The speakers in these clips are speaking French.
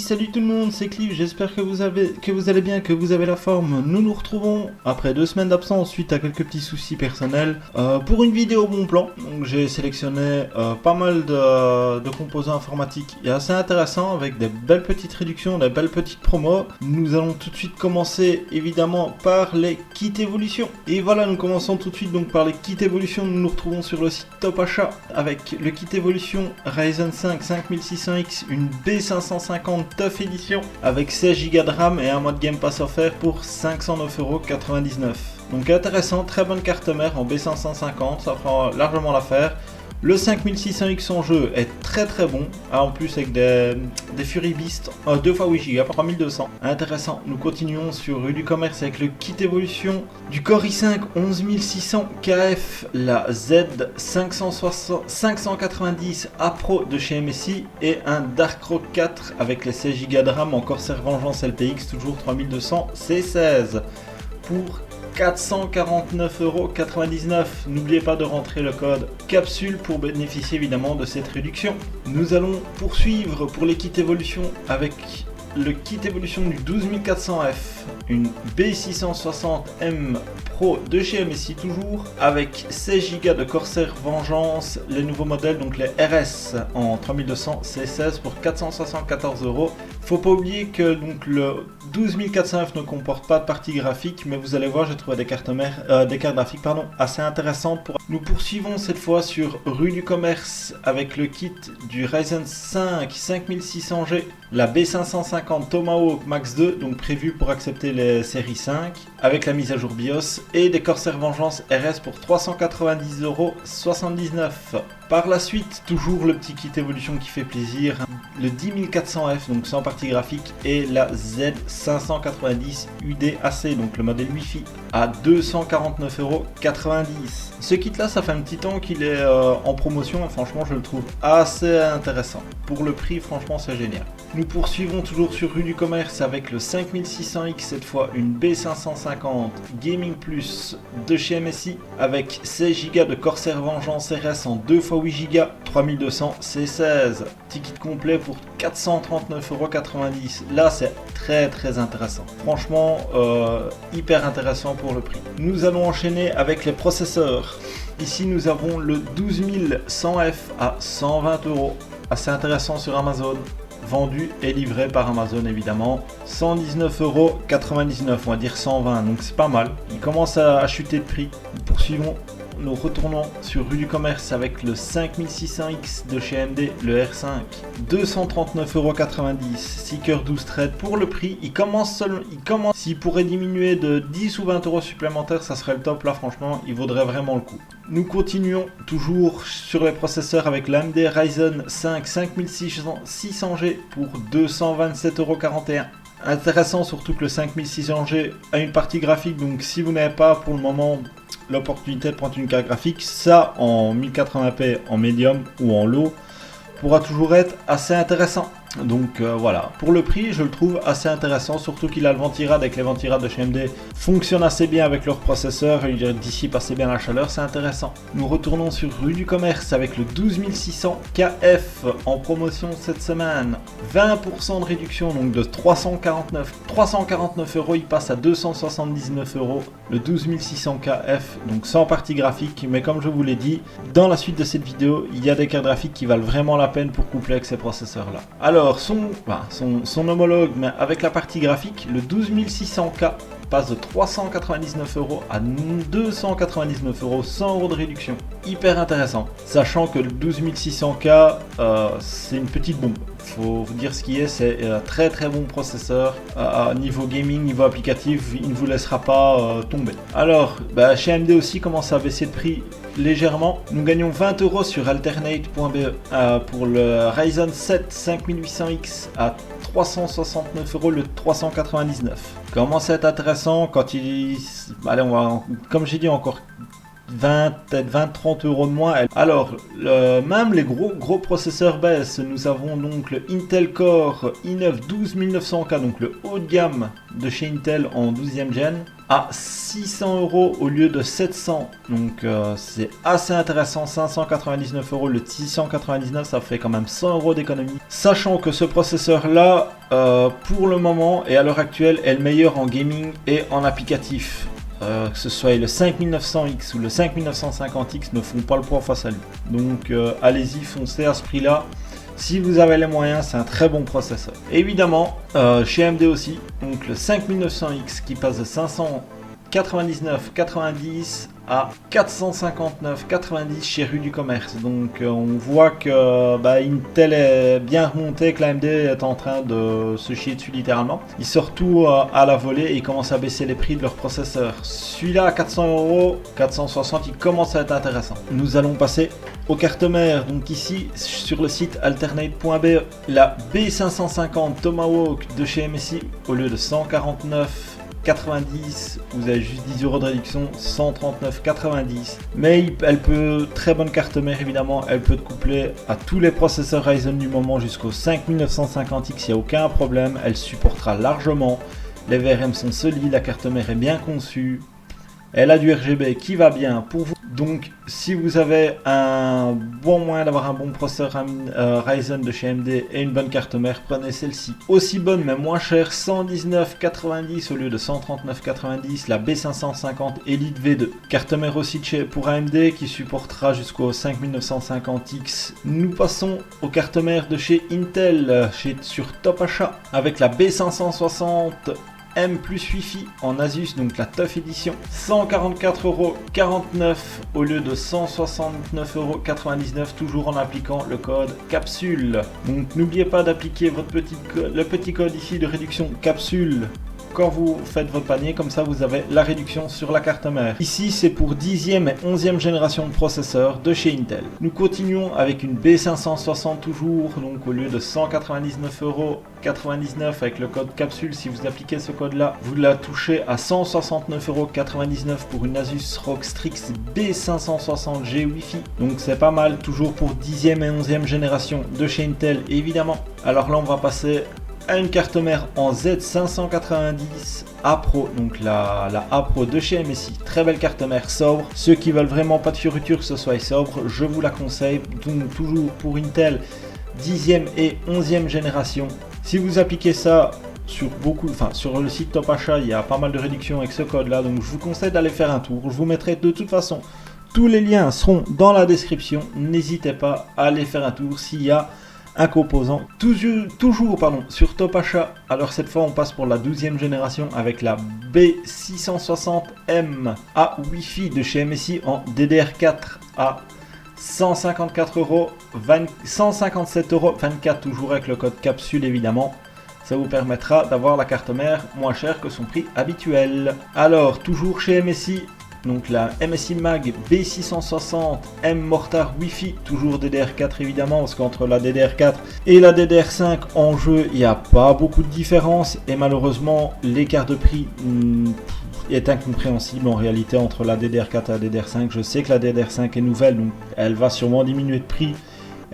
Salut tout le monde, c'est Cliff, j'espère que vous allez bien, que vous avez la forme. Nous nous retrouvons après 2 semaines d'absence suite à quelques petits soucis personnels pour une vidéo bon plan. Donc j'ai sélectionné pas mal de composants informatiques et assez intéressants avec des belles petites réductions, des belles petites promos. Nous allons tout de suite commencer évidemment par les kits évolution. Et voilà, nous commençons tout de suite donc par les kits évolution. Nous nous retrouvons sur le site Top Achat avec le kit évolution Ryzen 5 5600X, une B550 TUF Edition avec 16 Go de RAM et un mode Game Pass offert pour 509,99 €. Donc intéressant, très bonne carte mère en B550, ça fera largement l'affaire. Le 5600X en jeu est très bon, en plus avec des Fury Beast 2 x 8 Go, 3200. Intéressant, nous continuons sur rue du commerce avec le kit évolution du Core i5 11600 KF, la Z590 A Pro de chez MSI et un Dark Rock 4 avec les 16 Go de RAM en Corsair Vengeance LPX, toujours 3200 C16 pour 449,99 €. N'oubliez pas de rentrer le code capsule pour bénéficier évidemment de cette réduction. Nous allons poursuivre pour les kits évolution avec le kit évolution du 12400F, une B660M Pro de chez MSI toujours, avec 16 Go de Corsair Vengeance, les nouveaux modèles, donc les RS en 3200 C16 pour 474 €. Faut pas oublier que donc le 12400F ne comporte pas de partie graphique, mais vous allez voir, j'ai trouvé des cartes graphiques assez intéressantes. Nous poursuivons cette fois sur rue du commerce avec le kit du Ryzen 5 5600G, la B550 Tomahawk Max 2, donc prévu pour accepter les séries 5, avec la mise à jour BIOS, et des Corsair Vengeance RS pour 390,79 €. Par la suite, toujours le petit kit évolution qui fait plaisir, le 10400F, donc sans partie graphique, et la Z590 UDAC, donc le modèle Wi-Fi, à 249,90 €. Ce kit là, ça fait un petit temps qu'il est en promotion, et franchement je le trouve assez intéressant. Pour le prix, franchement c'est génial. Nous poursuivons toujours sur rue du commerce avec le 5600X, cette fois une B550 Gaming Plus de chez MSI, avec 16 Go de Corsair Vengeance RS en 2 x 8 Go, 3200 C16. Ticket complet pour 439,90 €. Là c'est très intéressant. Franchement hyper intéressant pour le prix. Nous allons enchaîner avec les processeurs. Ici nous avons le 12100F à 120 €. Assez intéressant sur Amazon. Vendu et livré par Amazon évidemment. 119,99 €, on va dire 120, donc c'est pas mal. Il commence à chuter de prix. Nous retournons sur rue du commerce avec le 5600X de chez AMD, le R5, 239,90 €, 6 coeurs 12 threads. Pour le prix, il commence, s'il pourrait diminuer de 10 ou 20 € supplémentaires, ça serait le top. Là franchement, il vaudrait vraiment le coup. Nous continuons toujours sur les processeurs avec l'AMD Ryzen 5 5600G pour 227,41 €. Intéressant, surtout que le 5600G a une partie graphique, donc si vous n'avez pas pour le moment l'opportunité de prendre une carte graphique, ça en 1080p en médium ou en low pourra toujours être assez intéressant. Donc voilà, pour le prix je le trouve assez intéressant, surtout qu'il a le ventirad, avec les ventirad de chez AMD fonctionnent assez bien avec leur processeur, il dissipe assez bien la chaleur, c'est intéressant. Nous retournons sur rue du commerce avec le 12600 KF en promotion cette semaine, 20% de réduction, donc de 349 €, il passe à 279 €, le 12600 KF, donc sans partie graphique, mais comme je vous l'ai dit, dans la suite de cette vidéo, il y a des cartes graphiques qui valent vraiment la peine pour coupler avec ces processeurs là. Alors son homologue, mais avec la partie graphique, le 12600K passe de 399 € à 299 €, 100 € de réduction. Hyper intéressant, sachant que le 12600K c'est une petite bombe. Faut vous dire ce qui est, c'est un très bon processeur. Niveau gaming, niveau applicatif, il ne vous laissera pas tomber. Alors, chez AMD aussi commence à baisser de prix légèrement. Nous gagnons 20 € sur alternate.be pour le Ryzen 7 5800X à 369 € le 399. Commence à être intéressant quand il... Allez, comme j'ai dit, encore 20, peut-être 20-30 euros de moins. Alors, même les gros processeurs baissent. Nous avons donc le Intel Core i9 12900K, donc le haut de gamme de chez Intel en 12e gen, à 600 euros au lieu de 700. Donc c'est assez intéressant, 599 euros, le 699, ça fait quand même 100 euros d'économie. Sachant que ce processeur là, pour le moment et à l'heure actuelle, est le meilleur en gaming et en applicatif. Que ce soit le 5900X ou le 5950X ne font pas le poids face à lui. Donc allez-y, foncez à ce prix là. Si vous avez les moyens, c'est un très bon processeur. Évidemment, chez AMD aussi, donc le 5900X qui passe de 599,90 à 459,90 chez Rue du Commerce. Donc on voit que Intel est bien remonté, que l'AMD est en train de se chier dessus littéralement. Ils sortent tout à la volée et ils commencent à baisser les prix de leurs processeurs. Celui-là à 400 euros, 460, il commence à être intéressant. Nous allons passer aux cartes mères. Donc ici sur le site alternate.be, la B550 Tomahawk de chez MSI, au lieu de 149,90, vous avez juste 10 euros de réduction, 139,90. Mais elle peut, très bonne carte mère évidemment, elle peut te coupler à tous les processeurs Ryzen du moment jusqu'au 5950X, il n'y a aucun problème, elle supportera largement. Les VRM sont solides, la carte mère est bien conçue. Elle a du RGB qui va bien pour vous. Donc si vous avez un bon moyen d'avoir un bon processeur Ryzen de chez AMD et une bonne carte mère, prenez celle-ci. Aussi bonne mais moins chère, 119,90 au lieu de 139,90, la B550 Elite V2. Carte mère aussi pour AMD qui supportera jusqu'au 5950X. Nous passons aux cartes mères de chez Intel sur Top Achat avec la B560 M plus Wi-Fi en Asus, donc la TUF Edition, 144,49 € au lieu de 169,99 €, toujours en appliquant le code capsule. Donc n'oubliez pas d'appliquer le petit code ici de réduction capsule quand vous faites votre panier, comme ça vous avez la réduction sur la carte mère. Ici c'est pour 10e et 11e génération de processeurs de chez Intel. Nous continuons avec une B560 toujours, donc au lieu de 199,99 € avec le code capsule, si vous appliquez ce code là, vous la touchez à 169,99 € pour une Asus ROG Strix B560G Wi-Fi. Donc c'est pas mal, toujours pour 10e et 11e génération de chez Intel évidemment. Alors là on va passer à une carte mère en Z590 A Pro, donc la A Pro de chez MSI, très belle carte mère sobre. Ceux qui veulent vraiment pas de fioritures, que ce soit sobre, je vous la conseille. Donc, toujours pour Intel 10e et 11e génération. Si vous appliquez ça sur le site Top Achat, il y a pas mal de réductions avec ce code là, donc je vous conseille d'aller faire un tour. Je vous mettrai de toute façon, tous les liens seront dans la description, n'hésitez pas à aller faire un tour s'il y a un composant. Toujours sur Top Achat. Alors cette fois on passe pour la 12e génération avec la B660M à Wi-Fi de chez MSI en DDR4 à 157,24 €, toujours avec le code capsule évidemment. Ça vous permettra d'avoir la carte mère moins chère que son prix habituel. Alors toujours chez MSI, donc la MSI Mag B660M Mortar Wi-Fi, toujours DDR4 évidemment, parce qu'entre la DDR4 et la DDR5 en jeu, il n'y a pas beaucoup de différence, et malheureusement l'écart de prix est incompréhensible en réalité entre la DDR4 et la DDR5. Je sais que la DDR5 est nouvelle, donc elle va sûrement diminuer de prix.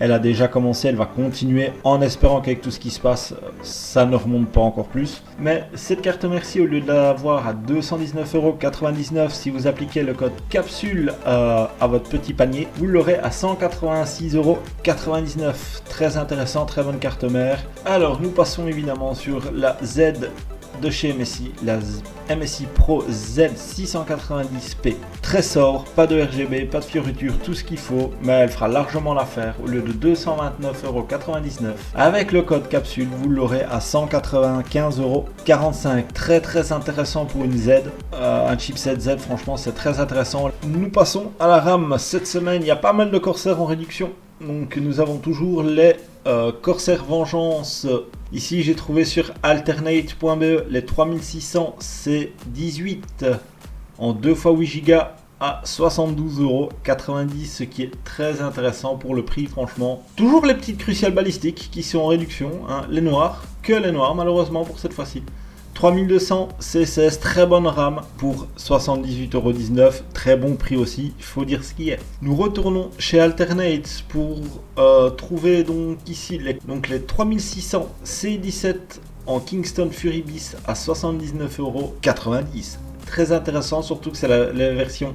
Elle a déjà commencé, elle va continuer en espérant qu'avec tout ce qui se passe, ça ne remonte pas encore plus. Mais cette carte merci, au lieu de l'avoir à 219,99 €, si vous appliquez le code capsule à votre petit panier, vous l'aurez à 186,99 €. Très intéressant, très bonne carte mère. Alors nous passons évidemment sur la Z de chez MSI, la MSI Pro Z690P. Très sobre, pas de RGB, pas de fioritures, tout ce qu'il faut, mais elle fera largement l'affaire. Au lieu de 229,99 €, avec le code capsule, vous l'aurez à 195,45 €. Très intéressant pour une Z, un chipset Z, franchement c'est très intéressant. Nous passons à la RAM. Cette semaine, il y a pas mal de Corsair en réduction. Donc nous avons toujours les Corsair Vengeance. Ici j'ai trouvé sur alternate.be les 3600 C18 en 2 x 8 Go à 72,90 €, ce qui est très intéressant pour le prix franchement. Toujours les petites cruciales balistiques qui sont en réduction, hein, les noirs, que les noirs malheureusement pour cette fois-ci. 3200 C16, très bonne RAM pour 78,19€, très bon prix aussi, il faut dire ce qui est. Nous retournons chez Alternate pour trouver donc ici les 3600 C17 en Kingston Fury Beast à 79,90€. Très intéressant, surtout que c'est la version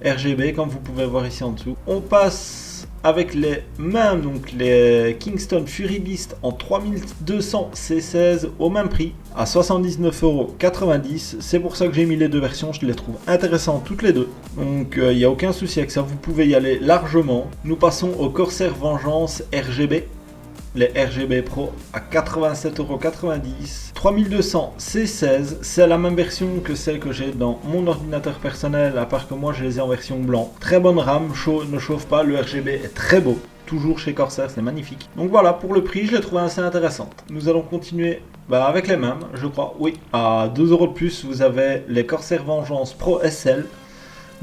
RGB comme vous pouvez voir ici en dessous. On passe avec les mêmes, donc les Kingston Fury Beast en 3200 C16 au même prix à 79,90€. C'est pour ça que j'ai mis les deux versions, je les trouve intéressantes toutes les deux. Donc il n'y a aucun souci avec ça, vous pouvez y aller largement. Nous passons au Corsair Vengeance RGB. Les RGB Pro à 87,90€. 3200 C16, c'est la même version que celle que j'ai dans mon ordinateur personnel, à part que moi je les ai en version blanc. Très bonne RAM, ne chauffe pas, le RGB est très beau. Toujours chez Corsair, c'est magnifique. Donc voilà, pour le prix, je l'ai trouvé assez intéressante. Nous allons continuer avec les mêmes, je crois. Oui, à 2€ de plus, vous avez les Corsair Vengeance Pro SL.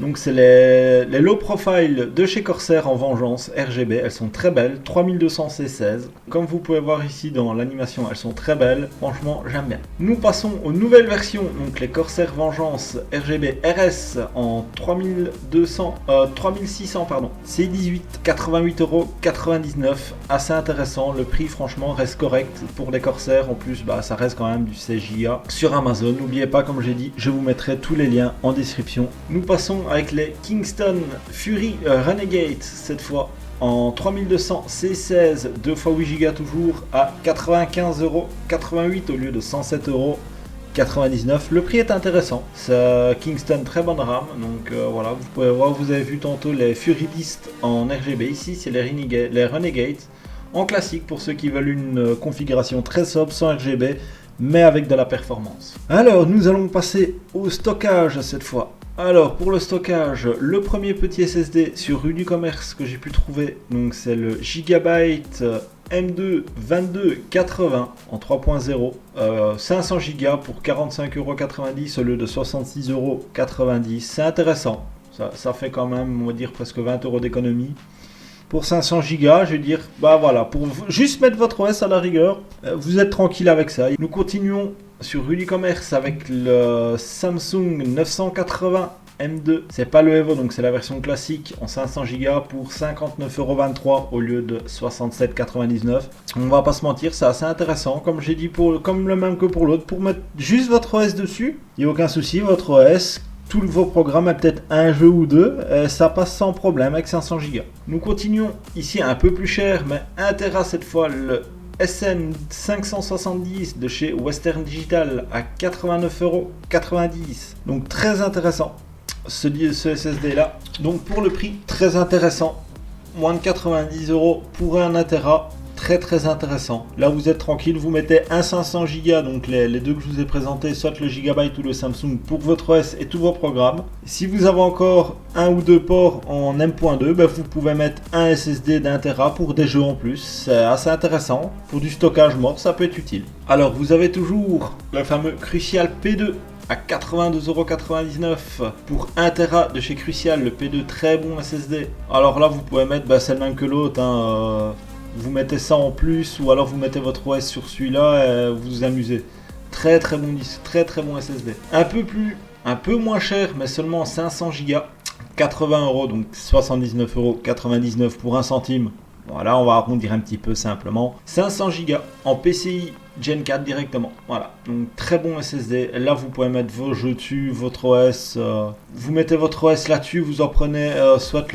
Donc c'est les low profile de chez Corsair en Vengeance RGB, elles sont très belles, 3200 C16. Comme vous pouvez voir ici dans l'animation, elles sont très belles, franchement j'aime bien. Nous passons aux nouvelles versions, donc les Corsair Vengeance RGB RS en 3600 pardon, C18, 88,99€, assez intéressant, le prix franchement reste correct pour les Corsair, en plus ça reste quand même du CJA sur Amazon. N'oubliez pas, comme j'ai dit, je vous mettrai tous les liens en description. Nous passons avec les Kingston Fury Renegade, cette fois en 3200 C16, 2x8 Go toujours à 95,88€ au lieu de 107,99€. Le prix est intéressant, c'est Kingston, très bonne RAM, donc voilà, vous pouvez voir, vous avez vu tantôt les Fury Beast en RGB, ici c'est les Renegades en classique pour ceux qui veulent une configuration très sobre sans RGB mais avec de la performance. Alors nous allons passer au stockage cette fois. Alors pour le stockage, le premier petit SSD sur Unicommerce que j'ai pu trouver, donc c'est le Gigabyte M2 2280 en 3.0, 500 Go pour 45,90€ au lieu de 66,90€. C'est intéressant, ça fait quand même, on va dire, presque 20€ d'économie. Pour 500 Go, je vais dire, voilà, pour juste mettre votre OS à la rigueur, vous êtes tranquille avec ça. Nous continuons sur Unicommerce avec le Samsung 980 M2. C'est pas le Evo, donc c'est la version classique en 500 Go pour 59,23€ au lieu de 67,99€. On va pas se mentir, c'est assez intéressant. Comme j'ai dit, comme le même que pour l'autre, pour mettre juste votre OS dessus, il n'y a aucun souci, votre OS. Tous vos programmes, peut-être un jeu ou deux, ça passe sans problème avec 500 Go. Nous continuons ici un peu plus cher, mais 1 Tera cette fois, le SN570 de chez Western Digital à 89,90€. Donc très intéressant ce SSD là. Donc pour le prix, très intéressant. Moins de 90€ pour un 1 Tera. Très intéressant. Là vous êtes tranquille, vous mettez un 500 Go, donc les deux que je vous ai présentés, soit le Gigabyte ou le Samsung pour votre OS et tous vos programmes. Si vous avez encore un ou deux ports en M.2, vous pouvez mettre un SSD d'1 Tera pour des jeux en plus. C'est assez intéressant. Pour du stockage mort, ça peut être utile. Alors vous avez toujours le fameux Crucial P2 à 82,99€ pour 1 Tera de chez Crucial, le P2, très bon SSD. Alors là vous pouvez mettre, c'est le même que l'autre, vous mettez ça en plus, ou alors vous mettez votre OS sur celui-là et vous vous amusez. Très bon disque, très bon SSD. Un peu moins cher, mais seulement 500 Go, 80€, donc 79,99€ pour 1 centime. Voilà, on va arrondir un petit peu simplement. 500 Go en PCI Gen 4 directement. Voilà, donc très bon SSD. Là, vous pouvez mettre vos jeux dessus, votre OS. Vous mettez votre OS là-dessus, vous en prenez soit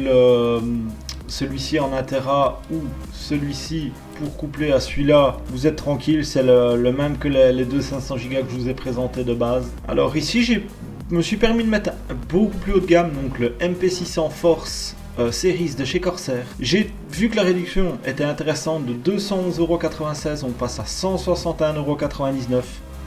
celui-ci en 1 Tera ou celui-ci pour coupler à celui-là. Vous êtes tranquille, c'est le même que les deux 500 Go que je vous ai présenté de base. Alors ici, je me suis permis de mettre beaucoup plus haut de gamme, donc le MP600 Force Series de chez Corsair. J'ai vu que la réduction était intéressante, de 211,96€, on passe à 161,99€.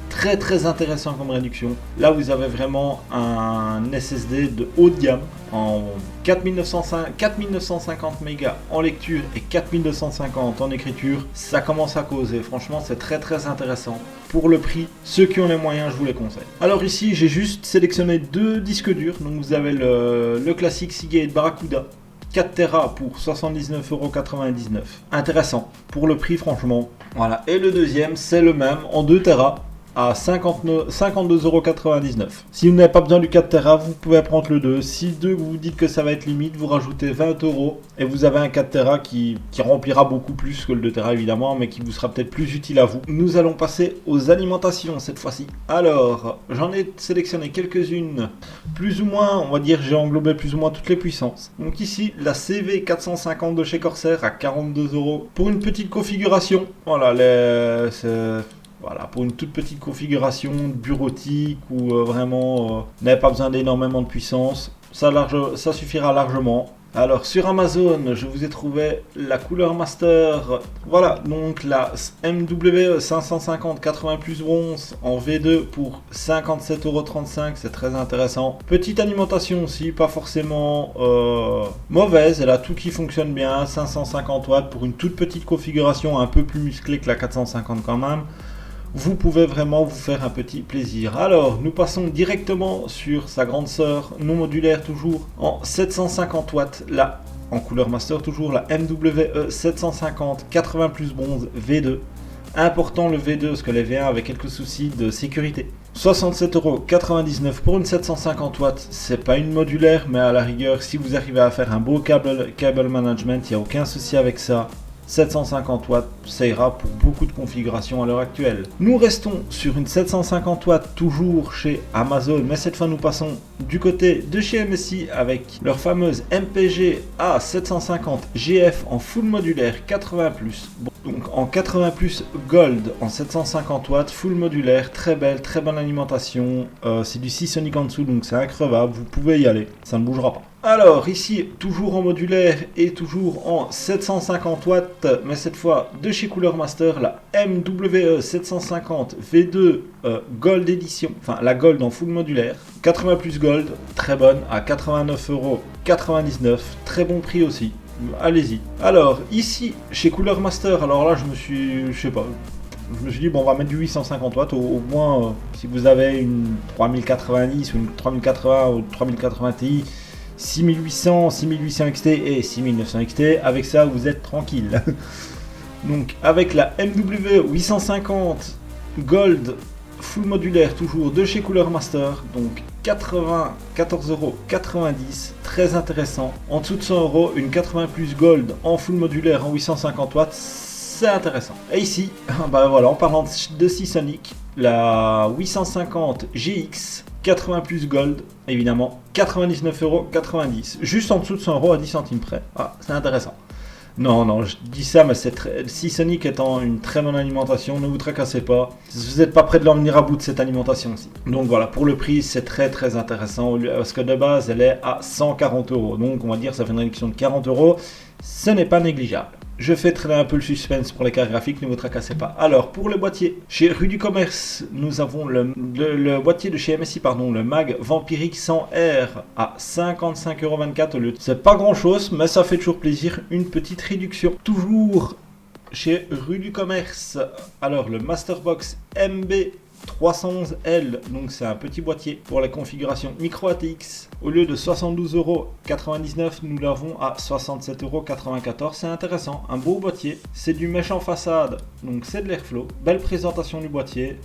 Très intéressant comme réduction. Là vous avez vraiment un SSD de haut de gamme en 4950 mégas en lecture et 4250 en écriture. Ça commence à causer, franchement c'est très intéressant. Pour le prix, ceux qui ont les moyens, je vous les conseille. Alors ici j'ai juste sélectionné deux disques durs. Donc vous avez le classique Seagate Barracuda 4 Tera pour 79,99€. Intéressant pour le prix franchement. Voilà. Et le deuxième c'est le même en 2 Tera à 52,99 €. Si vous n'avez pas besoin du 4 Tera, vous pouvez prendre le 2. Si le 2 vous dites que ça va être limite, vous rajoutez 20 € et vous avez un 4 Tera qui remplira beaucoup plus que le 2 Tera évidemment, mais qui vous sera peut-être plus utile à vous. Nous allons passer aux alimentations cette fois-ci. Alors, j'en ai sélectionné quelques-unes, plus ou moins, on va dire, j'ai englobé plus ou moins toutes les puissances. Donc ici, la CV450 de chez Corsair à 42 € pour une petite configuration. Voilà, voilà, pour une toute petite configuration bureautique où vraiment n'avez pas besoin d'énormément de puissance, ça suffira largement. Alors sur Amazon, je vous ai trouvé la Cooler Master, voilà, donc la MWE 550 80 plus bronze en V2 pour 57,35 €, c'est très intéressant. Petite alimentation aussi, pas forcément mauvaise, elle a tout qui fonctionne bien, 550 watts pour une toute petite configuration un peu plus musclée que la 450 quand même. Vous pouvez vraiment vous faire un petit plaisir. Alors, nous passons directement sur sa grande sœur non modulaire, toujours en 750 watts, là, en Cooler Master, toujours la MWE 750 80 plus bronze V2. Important le V2 parce que les V1 avaient quelques soucis de sécurité. 67,99 € pour une 750 watts, c'est pas une modulaire, mais à la rigueur, si vous arrivez à faire un beau cable management, il n'y a aucun souci avec ça. 750 watts, ça ira pour beaucoup de configurations à l'heure actuelle. Nous restons sur une 750 watts toujours chez Amazon, mais cette fois nous passons du côté de chez MSI avec leur fameuse MPG A750 GF en full modulaire 80+. Donc en 80+ Gold en 750 watts, full modulaire, très belle, très bonne alimentation. C'est du Seasonic en dessous, donc c'est increvable, vous pouvez y aller, ça ne bougera pas. Alors ici, toujours en modulaire et toujours en 750 watts, mais cette fois de chez Cooler Master, la MWE 750 V2 Gold Edition, enfin la Gold en full modulaire, 80+ Gold, très bonne, à 89,99 €, très bon prix aussi. Allez-y. Alors ici chez Cooler Master, alors là je me suis dit bon on va mettre du 850 watts au moins si vous avez une 3090 ou une 3080 ou 3080 Ti, 6800, 6800 XT et 6900 XT, avec ça vous êtes tranquille. Donc avec la MW 850 Gold full modulaire toujours de chez Cooler Master, donc 94,90 €, très intéressant. En dessous de 100 €, une 80+ Gold en full modulaire en 850 watts, c'est intéressant. Et ici, bah voilà, en parlant de Seasonic, la 850 GX 80+ Gold, évidemment, 99,90 €, juste en dessous de 100 € à 10 centimes près. Ah, c'est intéressant. Non, je dis ça, mais Seasonic étant une très bonne alimentation, ne vous tracassez pas. Vous n'êtes pas prêt de l'en venir à bout de cette alimentation-ci. Donc voilà, pour le prix, c'est très intéressant, parce que de base, elle est à 140 €. Donc on va dire, ça fait une réduction de 40 €. Ce n'est pas négligeable. Je fais traîner un peu le suspense pour les cartes graphiques, ne vous tracassez pas. Alors, pour le boîtier, chez Rue du Commerce, nous avons le boîtier de chez MSI, pardon, le Mag Vampiric 100R à 55,24 € au lieu de... C'est pas grand chose, mais ça fait toujours plaisir, une petite réduction. Toujours chez Rue du Commerce, alors le Masterbox MB 311L, donc c'est un petit boîtier pour la configuration micro ATX. Au lieu de 72,99 €, nous l'avons à 67,94 €. C'est intéressant, un beau boîtier. C'est du mesh en façade, donc c'est de l'airflow. Belle présentation du boîtier.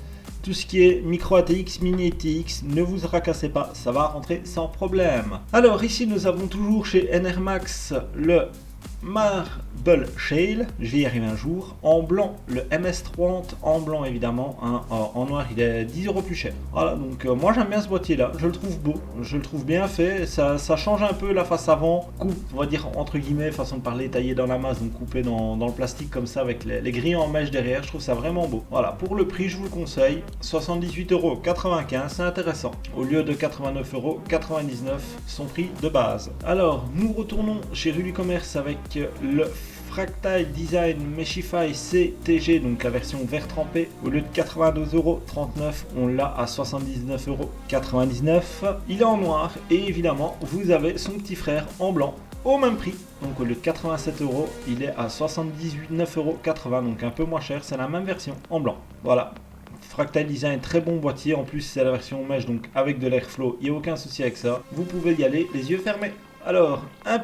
Tout ce qui est micro ATX, mini ATX, ne vous racassez pas, ça va rentrer sans problème. Alors ici nous avons toujours chez NRMax le Marble Shale, je vais y arriver un jour, en blanc, le MS30 en blanc évidemment, hein, en noir il est 10 € plus cher. Voilà, donc moi j'aime bien ce boîtier là, je le trouve beau, je le trouve bien fait, ça change un peu la face avant, coupe, on va dire entre guillemets, façon de parler, taillé dans la masse, donc coupé dans le plastique comme ça avec les grilles en mèche derrière, je trouve ça vraiment beau. Voilà, pour le prix je vous le conseille, 78,95 €, c'est intéressant, au lieu de 89,99 € son prix de base. Alors, nous retournons chez Rue du Commerce avec le Fractile Design Meshify CTG, donc la version vert trempé. Au lieu de 82,39 €, on l'a à 79,99 €. Il est en noir et évidemment vous avez son petit frère en blanc au même prix. Donc au lieu de 87 €, il est à 79,80 €, donc un peu moins cher. C'est la même version en blanc. Voilà. Fractile Design, très bon boîtier. En plus c'est la version mesh, donc avec de l'airflow, il n'y a aucun souci avec ça. Vous pouvez y aller les yeux fermés. Alors, un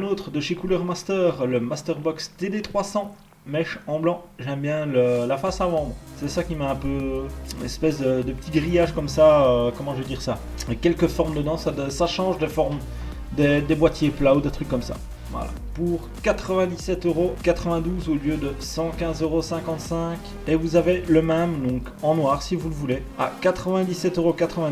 autre de chez Cooler Master, le Masterbox TD300 mèche en blanc. J'aime bien la face avant. C'est ça qui m'a un peu... Une espèce de petit grillage comme ça, comment je vais dire ça. Avec quelques formes dedans, ça change de forme des boîtiers plats ou des trucs comme ça. Voilà. Pour 97,92€ au lieu de 115,55€. Et vous avez le même, donc en noir si vous le voulez, à 97,92€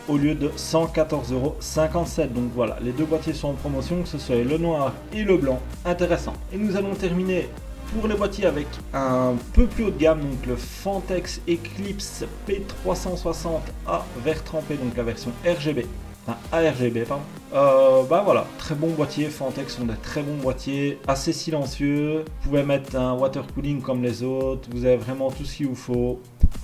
au lieu de 114,57€. Donc voilà, les deux boîtiers sont en promotion, que ce soit le noir et le blanc. Intéressant. Et nous allons terminer pour les boîtiers avec un peu plus haut de gamme, donc le Fantex Eclipse P360A vert trempé, donc la version RGB. Enfin, ARGB, pardon. Bah voilà, très bon boîtier. Fantex sont des très bons boîtiers, assez silencieux. Vous pouvez mettre un water cooling comme les autres. Vous avez vraiment tout ce qu'il vous faut.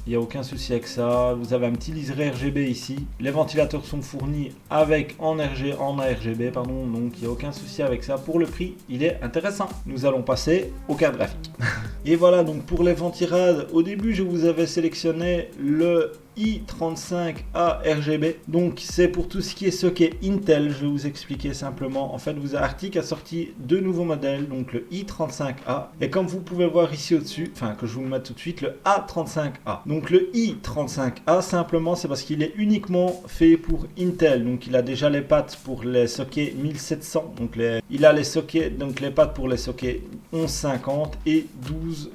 Il n'y a aucun souci avec ça. Vous avez un petit liseré RGB ici. Les ventilateurs sont fournis avec en ARGB, pardon. Donc il n'y a aucun souci avec ça. Pour le prix, il est intéressant. Nous allons passer aux cartes graphiques. Et voilà, donc pour les ventirades, au début je vous avais sélectionné le i35A RGB. Donc c'est pour tout ce qui est socket Intel. Je vais vous expliquer simplement. En fait, Arctic a sorti deux nouveaux modèles, donc le i35A et comme vous pouvez voir ici au-dessus, enfin que je vous le mette tout de suite, le A35A. Donc le i35A simplement c'est parce qu'il est uniquement fait pour Intel. Donc il a déjà les pattes pour les sockets 1700. Donc il a les sockets, donc les pattes pour les sockets 1150 et 12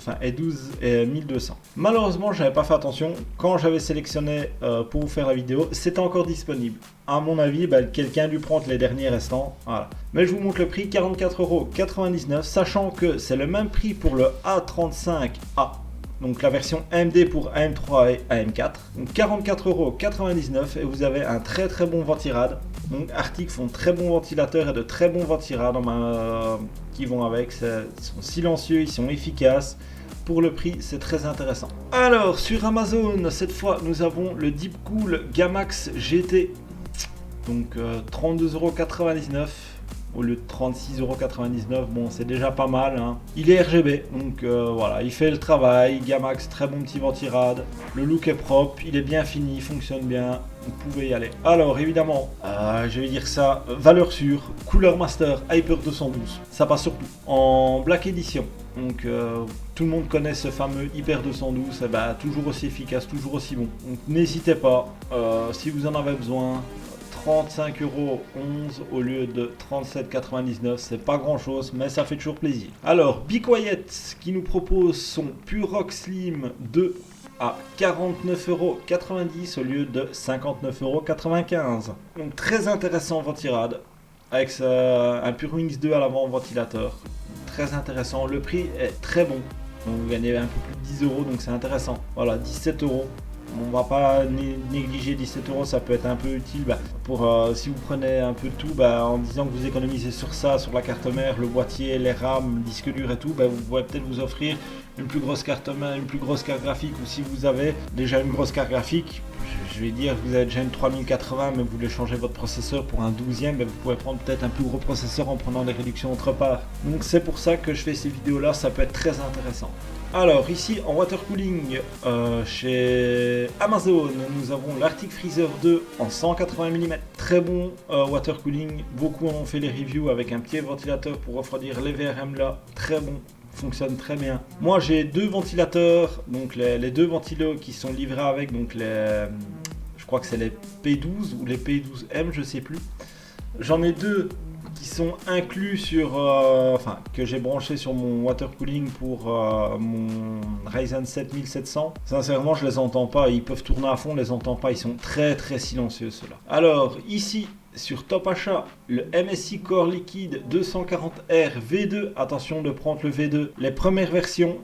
et 1200. Malheureusement, j'avais pas fait attention quand j'avais sélectionné pour vous faire la vidéo, c'était encore disponible. À mon avis, quelqu'un a dû prendre les derniers restants. Voilà. Mais je vous montre le prix, 44,99€, sachant que c'est le même prix pour le A35A. Donc la version AMD pour AM3 et AM4. Donc 44,99€ et vous avez un très très bon ventirad. Donc Arctic font très bons ventilateurs et de très bons ventirades qui vont avec. Ils sont silencieux, ils sont efficaces. Pour le prix, c'est très intéressant. Alors, sur Amazon, cette fois, nous avons le Deepcool Gamax GT. Donc, 32,99€ au lieu de 36,99€. Bon, c'est déjà pas mal. Hein. Il est RGB, donc voilà, il fait le travail. Gamax, très bon petit ventirad. Le look est propre, il est bien fini, il fonctionne bien. Vous pouvez y aller. Alors, évidemment, je vais dire ça, valeur sûre. Cooler Master Hyper 212. Ça passe surtout en Black Edition. Donc tout le monde connaît ce fameux Hyper 212, et toujours aussi efficace, toujours aussi bon. Donc n'hésitez pas, si vous en avez besoin, 35,11€ au lieu de 37,99€, c'est pas grand chose, mais ça fait toujours plaisir. Alors, Be Quiet qui nous propose son Purox Slim 2 à 49,90€ au lieu de 59,95€. Donc très intéressant ventirad, avec un Purwings 2 à l'avant ventilateur. Très intéressant, le prix est très bon, donc vous gagnez un peu plus de 10€, donc c'est intéressant. Voilà, 17€, on va pas négliger 17€, ça peut être un peu utile pour si vous prenez un peu de tout, en disant que vous économisez sur ça, sur la carte mère, le boîtier, les RAM, le disque dur et tout, vous pouvez peut-être vous offrir une plus grosse carte mère, une plus grosse carte graphique, ou si vous avez déjà une grosse carte graphique, je vais dire que vous avez déjà une 3080 mais vous voulez changer votre processeur pour un 12e, vous pouvez prendre peut-être un plus gros processeur en prenant des réductions autre part. Donc c'est pour ça que je fais ces vidéos là, ça peut être très intéressant. Alors ici en water cooling chez Amazon, nous avons l'Arctic Freezer 2 en 180 mm. Très bon water cooling, beaucoup en ont fait les reviews avec un petit ventilateur pour refroidir les VRM là, très bon. Fonctionne très bien. Moi j'ai deux ventilateurs, donc les deux ventilos qui sont livrés avec, donc je crois que c'est les P12 ou les P12M, je sais plus. J'en ai deux qui sont inclus sur, que j'ai branché sur mon water cooling pour mon Ryzen 7700. Sincèrement, je les entends pas, ils peuvent tourner à fond, je les entends pas, ils sont très très silencieux ceux-là. Alors ici, sur Top Achat, le MSI Core Liquide 240R V2, attention de prendre le V2, les premières versions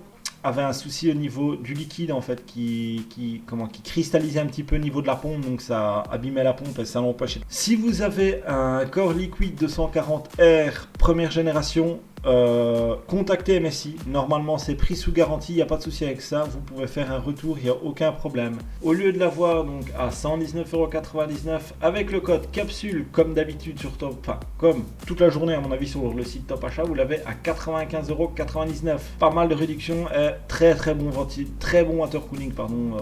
avaient un souci au niveau du liquide en fait qui cristallisait un petit peu au niveau de la pompe, donc ça abîmait la pompe et ça l'empêchait. Si vous avez un Core Liquide 240R première génération, contactez MSI, normalement c'est pris sous garantie, il n'y a pas de souci avec ça, vous pouvez faire un retour, il n'y a aucun problème. Au lieu de l'avoir donc à 119,99€ avec le code capsule comme d'habitude sur comme toute la journée à mon avis sur le site Top Achat, vous l'avez à 95,99€. Pas mal de réduction et très très bon water cooling,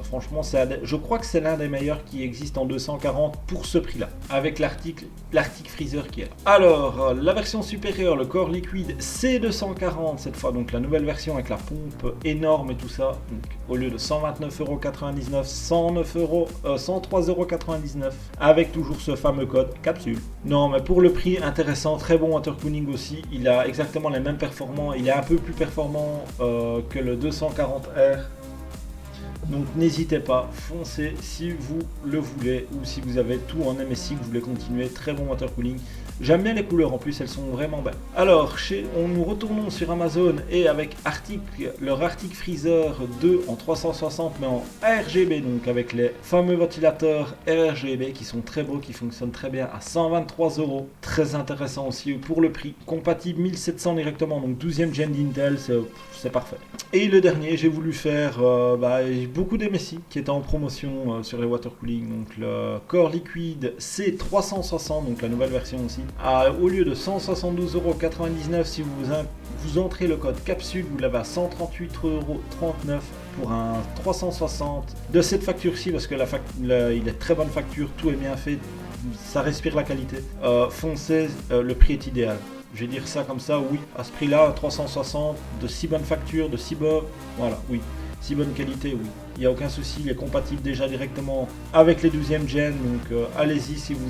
franchement je crois que c'est l'un des meilleurs qui existe en 240 pour ce prix là, avec l'Arctic Freezer qui est là. Alors la version supérieure, le Core Liquide C240 cette fois, donc la nouvelle version avec la pompe énorme et tout ça. Donc, au lieu de 129,99 €, 103,99 € avec toujours ce fameux code capsule. Non, mais pour le prix intéressant, très bon water cooling aussi. Il a exactement les mêmes performances. Il est un peu plus performant que le 240R. Donc n'hésitez pas, foncez si vous le voulez ou si vous avez tout en MSI que vous voulez continuer. Très bon water cooling. J'aime bien les couleurs en plus, elles sont vraiment belles. Alors, nous retournons sur Amazon et avec leur Arctic Freezer 2 en 360 mais en RGB, donc avec les fameux ventilateurs RGB qui sont très beaux, qui fonctionnent très bien à 123 €. Très intéressant aussi pour le prix. Compatible 1700 directement, donc 12e gen d'Intel, c'est parfait. Et le dernier, j'ai voulu faire beaucoup d'MSI qui étaient en promotion sur les water cooling, donc le Core Liquid C360, donc la nouvelle version aussi. Au lieu de 172,99 €, si vous entrez le code capsule, vous l'avez à 138,39 € pour un 360 de cette facture-ci, parce que il est très bonne facture, tout est bien fait, ça respire la qualité. Foncez, le prix est idéal. Je vais dire ça comme ça, oui, à ce prix-là, 360, de si bonne facture, de si bonne, voilà, oui. Si bonne qualité, oui. Il n'y a aucun souci, il est compatible déjà directement avec les 12e gen, donc allez-y si vous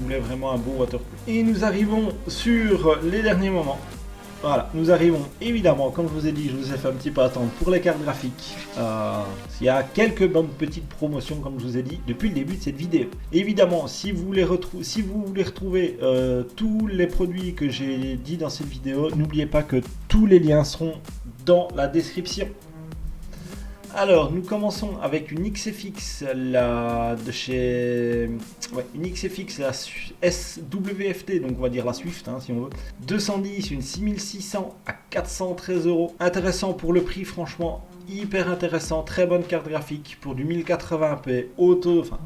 voulez vraiment un beau waterproof. Et nous arrivons sur les derniers moments. Voilà, nous arrivons évidemment, comme je vous ai dit, je vous ai fait un petit peu attendre pour les cartes graphiques. Il y a quelques bonnes petites promotions, comme je vous ai dit, depuis le début de cette vidéo. Évidemment, si vous voulez retrouver tous les produits que j'ai dit dans cette vidéo, n'oubliez pas que tous les liens seront dans la description. Alors, nous commençons avec une XFX, une XFX, la SWFT, donc on va dire la Swift, hein, si on veut. 210, une 6600 à 413 €. Intéressant pour le prix, franchement, hyper intéressant. Très bonne carte graphique pour du 1080p,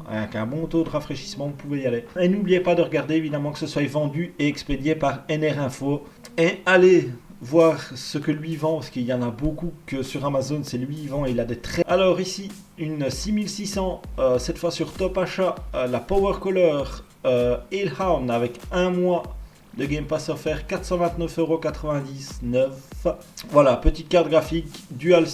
avec un bon taux de rafraîchissement, vous pouvez y aller. Et n'oubliez pas de regarder, évidemment, que ce soit vendu et expédié par NR Info. Et allez voir ce que lui vend, parce qu'il y en a beaucoup que sur Amazon, c'est lui vend et il a des très... Alors ici, une 6600, cette fois sur Top Achat, la Power Color Hellhound avec un mois de Game Pass offert, 429,99 €. Voilà, petite carte graphique, dual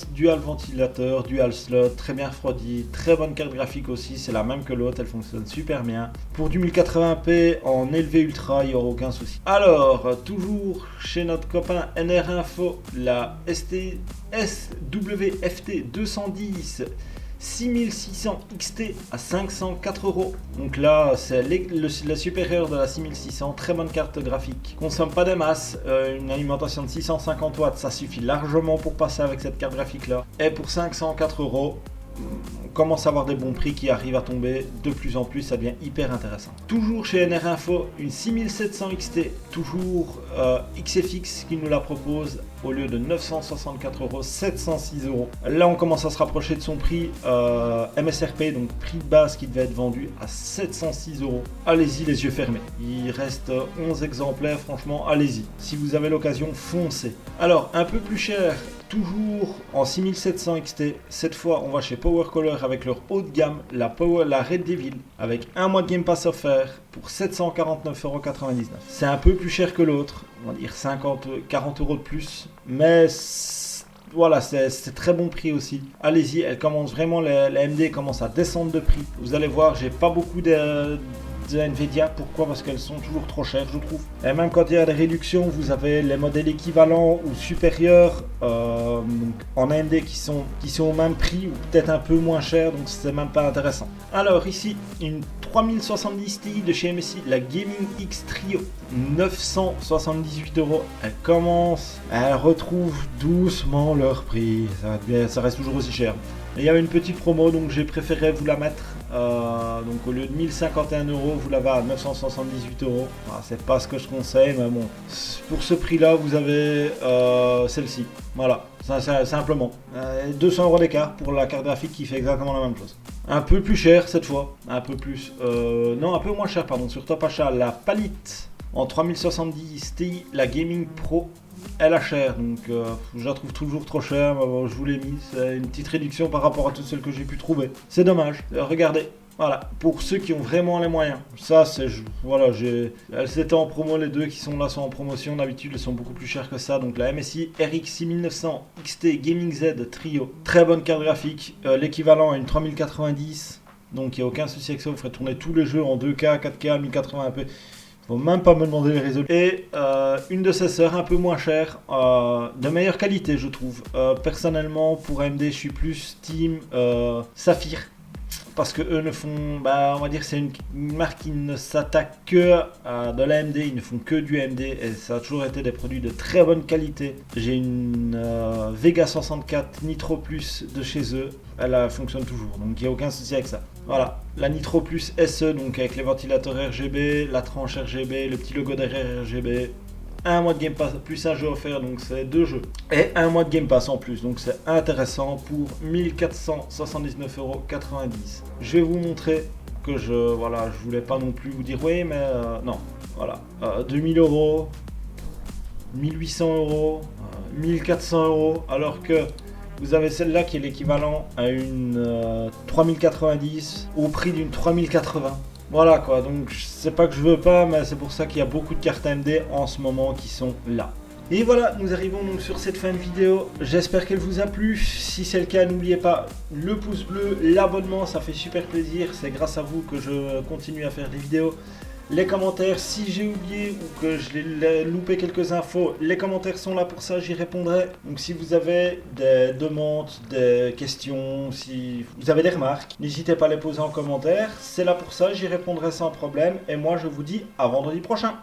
ventilateur, dual slot, très bien refroidi, très bonne carte graphique aussi, c'est la même que l'autre, elle fonctionne super bien. Pour du 1080p en élevé ultra, il n'y aura aucun souci. Alors, toujours chez notre copain NR Info, la SWFT 210 6600 XT à 504 €. Donc là, c'est la supérieure de la 6600. Très bonne carte graphique. Consomme pas des masses. Une alimentation de 650 watts, ça suffit largement pour passer avec cette carte graphique là. Et pour 504 €, on commence à avoir des bons prix qui arrivent à tomber de plus en plus, ça devient hyper intéressant. Toujours chez NR Info, une 6700 XT, toujours XFX qui nous la propose au lieu de 964 €, 706 €. Là on commence à se rapprocher de son prix MSRP, donc prix de base qui devait être vendu à 706 €. Allez-y les yeux fermés, il reste 11 exemplaires, franchement allez-y. Si vous avez l'occasion, foncez. Alors un peu plus cher, toujours en 6700 XT, cette fois on va chez Power Color avec leur haut de gamme, la Red Devil, avec un mois de Game Pass offert pour 749,99 €. C'est un peu plus cher que l'autre, on va dire 40 € de plus, mais voilà, c'est très bon prix aussi. Allez-y, elle commence vraiment, la AMD commence à descendre de prix. Vous allez voir, j'ai pas beaucoup de Nvidia. Pourquoi? Parce qu'elles sont toujours trop chères, je trouve. Et même quand il y a des réductions, vous avez les modèles équivalents ou supérieurs en AMD qui sont au même prix ou peut-être un peu moins cher, donc c'est même pas intéressant. Alors ici, une 3070 Ti de chez MSI, la Gaming X Trio, 978 €. Elles retrouvent doucement leur prix. Ça reste toujours aussi cher. Et il y avait une petite promo, donc j'ai préféré vous la mettre. Donc au lieu de 1051 €, vous l'avez à 978 €. C'est pas ce que je conseille, mais bon, pour ce prix-là, vous avez celle-ci. Voilà, simplement. 200 € d'écart pour la carte graphique qui fait exactement la même chose. Un peu plus cher cette fois, un peu moins cher, pardon, sur Top Achat, la Palette en 3070 Ti, la Gaming Pro. Elle a cher, donc je la trouve toujours trop chère, mais bon, je vous l'ai mis, c'est une petite réduction par rapport à toutes celles que j'ai pu trouver. C'est dommage. Regardez, Voilà, pour ceux qui ont vraiment les moyens. Ça, c'est... Voilà, elles étaient en promo, les deux qui sont là sont en promotion. D'habitude, elles sont beaucoup plus chères que ça. Donc la MSI RX 6900 XT Gaming Z Trio. Très bonne carte graphique. L'équivalent à une 3090. Donc il n'y a aucun souci avec ça. Vous ferez tourner tous les jeux en 2K, 4K, 1080p. Faut même pas me demander les résolutions. Et une de ses sœurs un peu moins chère, de meilleure qualité, je trouve. Personnellement, pour AMD, je suis plus team Saphir. Parce que eux ne font, on va dire, c'est une marque qui ne s'attaque que à de l'AMD, ils ne font que du AMD et ça a toujours été des produits de très bonne qualité. J'ai une Vega 64 Nitro Plus de chez eux, elle fonctionne toujours, donc il n'y a aucun souci avec ça. Voilà, la Nitro Plus SE, donc avec les ventilateurs RGB, la tranche RGB, le petit logo derrière RGB. Un mois de Game Pass plus un jeu offert, donc c'est 2 jeux. Et un mois de Game Pass en plus, donc c'est intéressant pour 1479,90€. Je vais vous montrer que je voulais pas non plus vous dire oui, mais non. Voilà, 2000€, 1800€, 1400€, alors que vous avez celle-là qui est l'équivalent à une 3090 au prix d'une 3080. Voilà quoi, donc c'est pas que je veux pas, mais c'est pour ça qu'il y a beaucoup de cartes AMD en ce moment qui sont là. Et voilà, nous arrivons donc sur cette fin de vidéo. J'espère qu'elle vous a plu. Si c'est le cas, n'oubliez pas le pouce bleu, l'abonnement, ça fait super plaisir. C'est grâce à vous que je continue à faire des vidéos. Les commentaires, si j'ai oublié ou que je l'ai loupé quelques infos, les commentaires sont là pour ça, j'y répondrai. Donc si vous avez des demandes, des questions, si vous avez des remarques, n'hésitez pas à les poser en commentaire. C'est là pour ça, j'y répondrai sans problème. Et moi je vous dis à vendredi prochain.